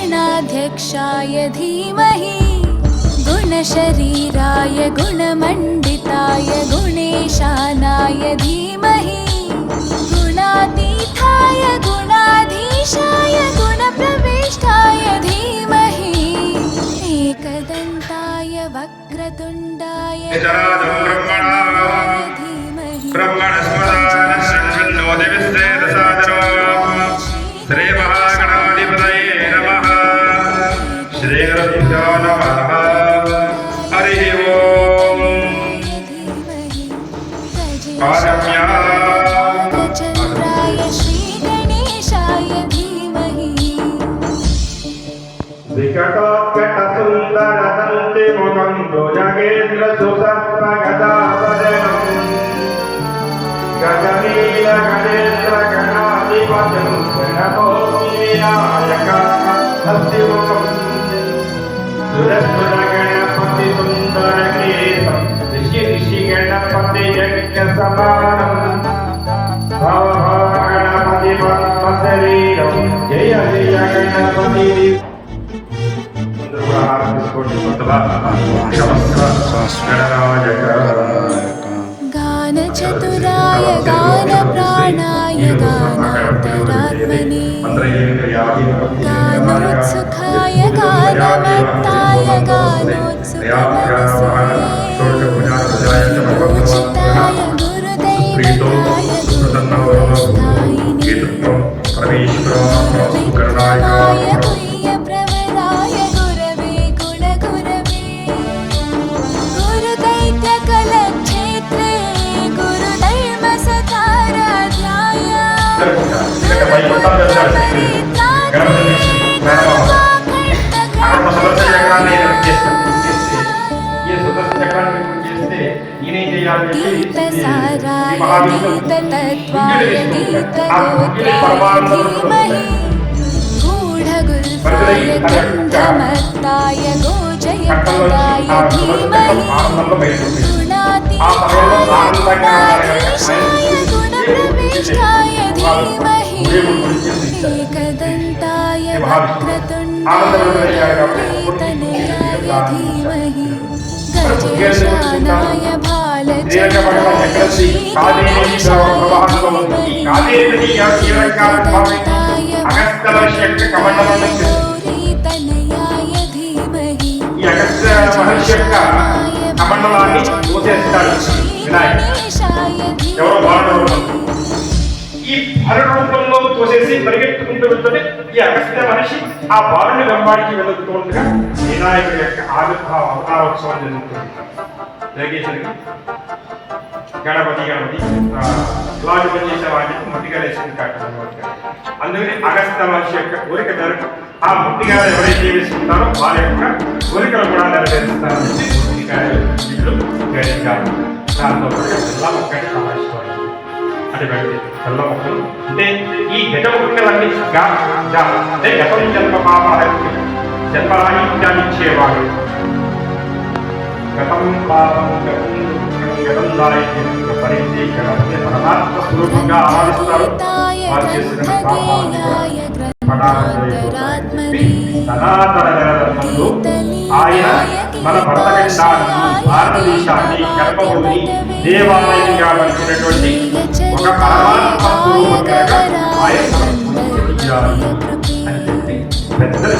गणाध्यक्षाय धीमहि गुणशरीराय गुणमण्डिताय गुणेशानाय धीमहि गुणातीताय गुणाधीशाय गुणप्रविष्टाय धीमहि एकदन्ताय वक्रतुण्डाय धीमहि श्री महागणाधिपतये नमः। श्री गुरुभ्यो नमः। हरि ओम। चन्द्राय श्री गणेशाय धीमहि विकटोत्कटसुन्दरदन्तिमुखं भुजगेन्द्रसुसर्पगदावदनं गजनीलगणेन्द्रगणाधिपतिं गणपतिविनायकहस्तिमुखं सुरसुरगणपतिसुन्दरकेतं ऋषिगणपतियज्ञसमानं भवभवगणपतिपद्मशरीरं जय जय गणपति। गानचतुराय गानप्राणाय गानान्तरात्मने गानोत्सुकाय गानमत्ताय गानोत्सुकमनसे पूजिताय गुरुदैवताय गुरुप्रस्थायिने गुरुविक्रमाय प्रियप्रवराय गुरवे गुणगुरवे गुरुदैत्यकलक्षेत्रे गुरुधर्मसताराध्याय गीतसाराय गीततत्त्वाय गीतगोत्राय धीमहि गूढगुल्फाय गन्धमत्ताय गोजयपदाय धीमहि गुणातीताय गुणप्रविष्टाय धीमहि एकदन्ताय वक्रतुण्डाय तनयाय धीमहि गजेशानाय भालचन्द्राय गौरीतनयाय धीमहि गणेशाय धीमहि ఈ భరణ రూపంలో తోసేసి పరిగెత్తుకుంటూ వెళ్తుంటే ఈ అగస్త్య మనిషి ఆ బాలుని వెంబాడికి వెళుతూ ఉండగా వినాయకుడి యొక్క ఆవిర్భావ అవతారోత్సవం జరుగుతుంది. జరిగేసరికి గణపతి లాజు పనిచేసే వాటికి ముట్టిగా వేసుకుని కాకపోతే అందుకని అగస్త్య మనిషి యొక్క కోరిక జరుగు ఆ ముట్టిగా ఎవరైతే వేసుకుంటారో వారి యొక్క కోరికలు కూడా నెరవేరుస్తారని ముట్టికాయలు దాంతో ఒక్కటి సమావేశం అటువంటి తెల్ల మొక్కలు అంటే ఈ గజ మొక్కలన్నీ అంటే గతం జన్మ పాపాలకి జన్మరాహిత్యాన్నిచ్చేవాడు. గతం పాపం గతం పరిస్థితి గణపతి పరమాత్మ స్వరూపంగా ఆరాధిస్తారు. వారు చేసిన సనాతన జనధర్మంలో ఆయన మన భరతఖండాన్ని భారతదేశాన్ని గర్భభూమి దేవాలయంగా మలిచినటువంటి ఒక పరమాత్మ స్వరూపంగా ఆయన అని చెప్పి పెద్దలు